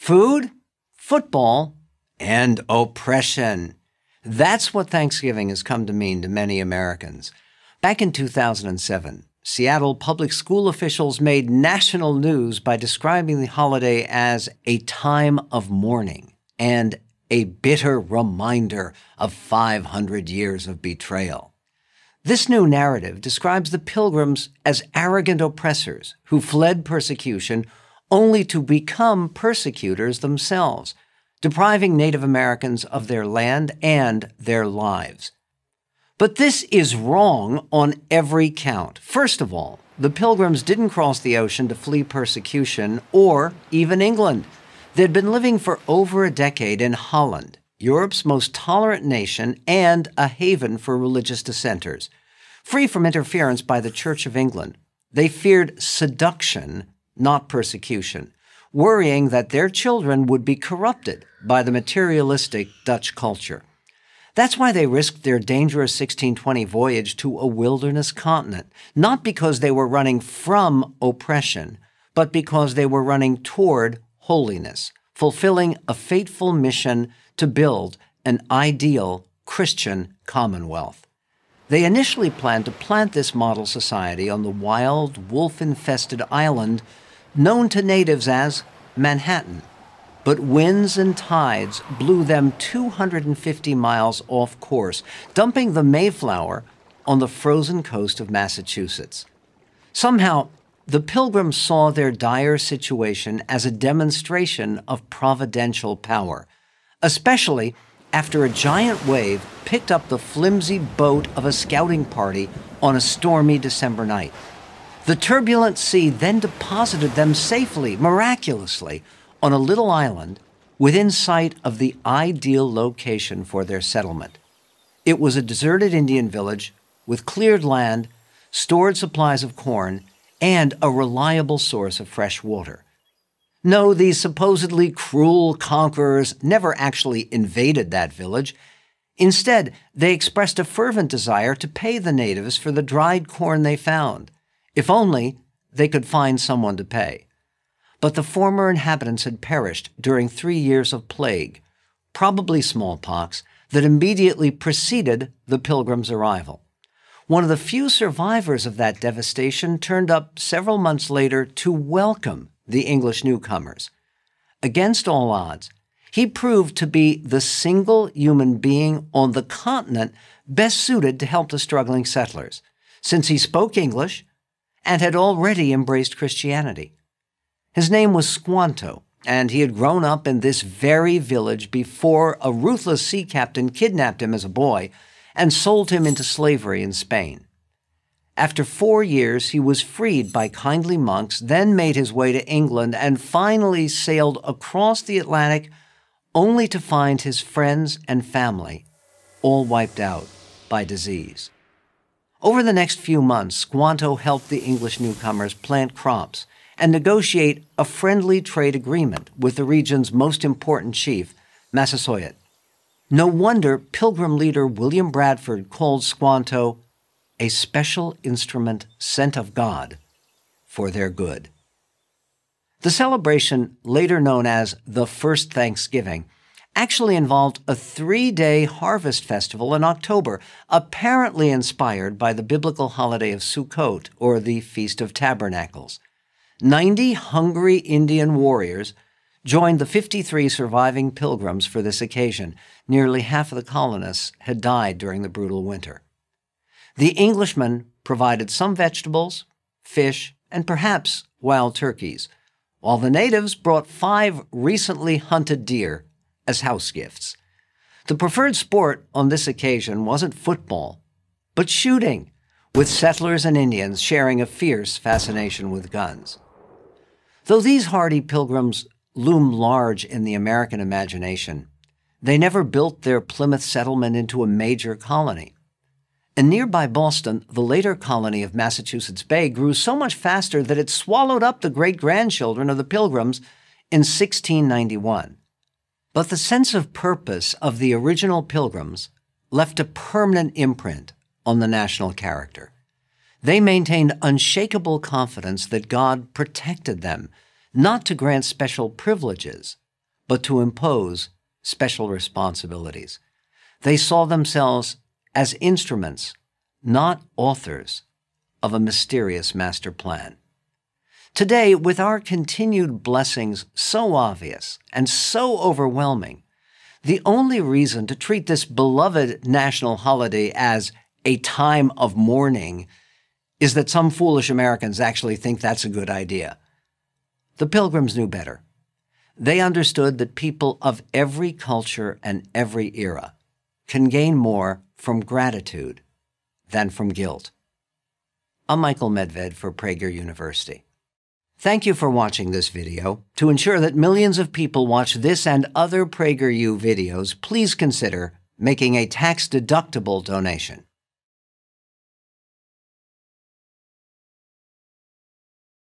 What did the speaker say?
Food, football, and oppression. That's what Thanksgiving has come to mean to many Americans. Back in 2007, Seattle public school officials made national news by describing the holiday as a time of mourning and a bitter reminder of 500 years of betrayal. This new narrative describes the Pilgrims as arrogant oppressors who fled persecution only to become persecutors themselves, depriving Native Americans of their land and their lives. But this is wrong on every count. First of all, the Pilgrims didn't cross the ocean to flee persecution or even England. They'd been living for over a decade in Holland, Europe's most tolerant nation and a haven for religious dissenters. Free from interference by the Church of England, they feared seduction, not persecution, worrying that their children would be corrupted by the materialistic Dutch culture. That's why they risked their dangerous 1620 voyage to a wilderness continent, not because they were running from oppression, but because they were running toward holiness, fulfilling a fateful mission to build an ideal Christian commonwealth. They initially planned to plant this model society on the wild, wolf-infested island known to natives as Manhattan. But winds and tides blew them 250 miles off course, dumping the Mayflower on the frozen coast of Massachusetts. Somehow, the Pilgrims saw their dire situation as a demonstration of providential power, especially after a giant wave picked up the flimsy boat of a scouting party on a stormy December night. The turbulent sea then deposited them safely, miraculously, on a little island within sight of the ideal location for their settlement. It was a deserted Indian village with cleared land, stored supplies of corn, and a reliable source of fresh water. No, these supposedly cruel conquerors never actually invaded that village. Instead, they expressed a fervent desire to pay the natives for the dried corn they found, if only they could find someone to pay. But the former inhabitants had perished during 3 years of plague, probably smallpox, that immediately preceded the Pilgrims' arrival. One of the few survivors of that devastation turned up several months later to welcome the English newcomers. Against all odds, he proved to be the single human being on the continent best suited to help the struggling settlers, since he spoke English and had already embraced Christianity. His name was Squanto, and he had grown up in this very village before a ruthless sea captain kidnapped him as a boy and sold him into slavery in Spain. After 4 years, he was freed by kindly monks, then made his way to England, and finally sailed across the Atlantic, only to find his friends and family all wiped out by disease. Over the next few months, Squanto helped the English newcomers plant crops and negotiate a friendly trade agreement with the region's most important chief, Massasoit. No wonder Pilgrim leader William Bradford called Squanto a special instrument sent of God for their good. The celebration, later known as the First Thanksgiving, actually involved a 3-day harvest festival in October, apparently inspired by the biblical holiday of Sukkot, or the Feast of Tabernacles. 90 hungry Indian warriors joined the 53 surviving Pilgrims for this occasion. Nearly half of the colonists had died during the brutal winter. The Englishmen provided some vegetables, fish, and perhaps wild turkeys, while the natives brought 5 recently hunted deer as house gifts. The preferred sport on this occasion wasn't football, but shooting, with settlers and Indians sharing a fierce fascination with guns. Though these hardy Pilgrims loom large in the American imagination, they never built their Plymouth settlement into a major colony. In nearby Boston, the later colony of Massachusetts Bay grew so much faster that it swallowed up the great-grandchildren of the Pilgrims in 1691. But the sense of purpose of the original Pilgrims left a permanent imprint on the national character. They maintained unshakable confidence that God protected them, not to grant special privileges, but to impose special responsibilities. They saw themselves as instruments, not authors, of a mysterious master plan. Today, with our continued blessings so obvious and so overwhelming, the only reason to treat this beloved national holiday as a time of mourning is that some foolish Americans actually think that's a good idea. The Pilgrims knew better. They understood that people of every culture and every era can gain more from gratitude than from guilt. I'm Michael Medved for Prager University. Thank you for watching this video. To ensure that millions of people watch this and other PragerU videos, please consider making a tax-deductible donation.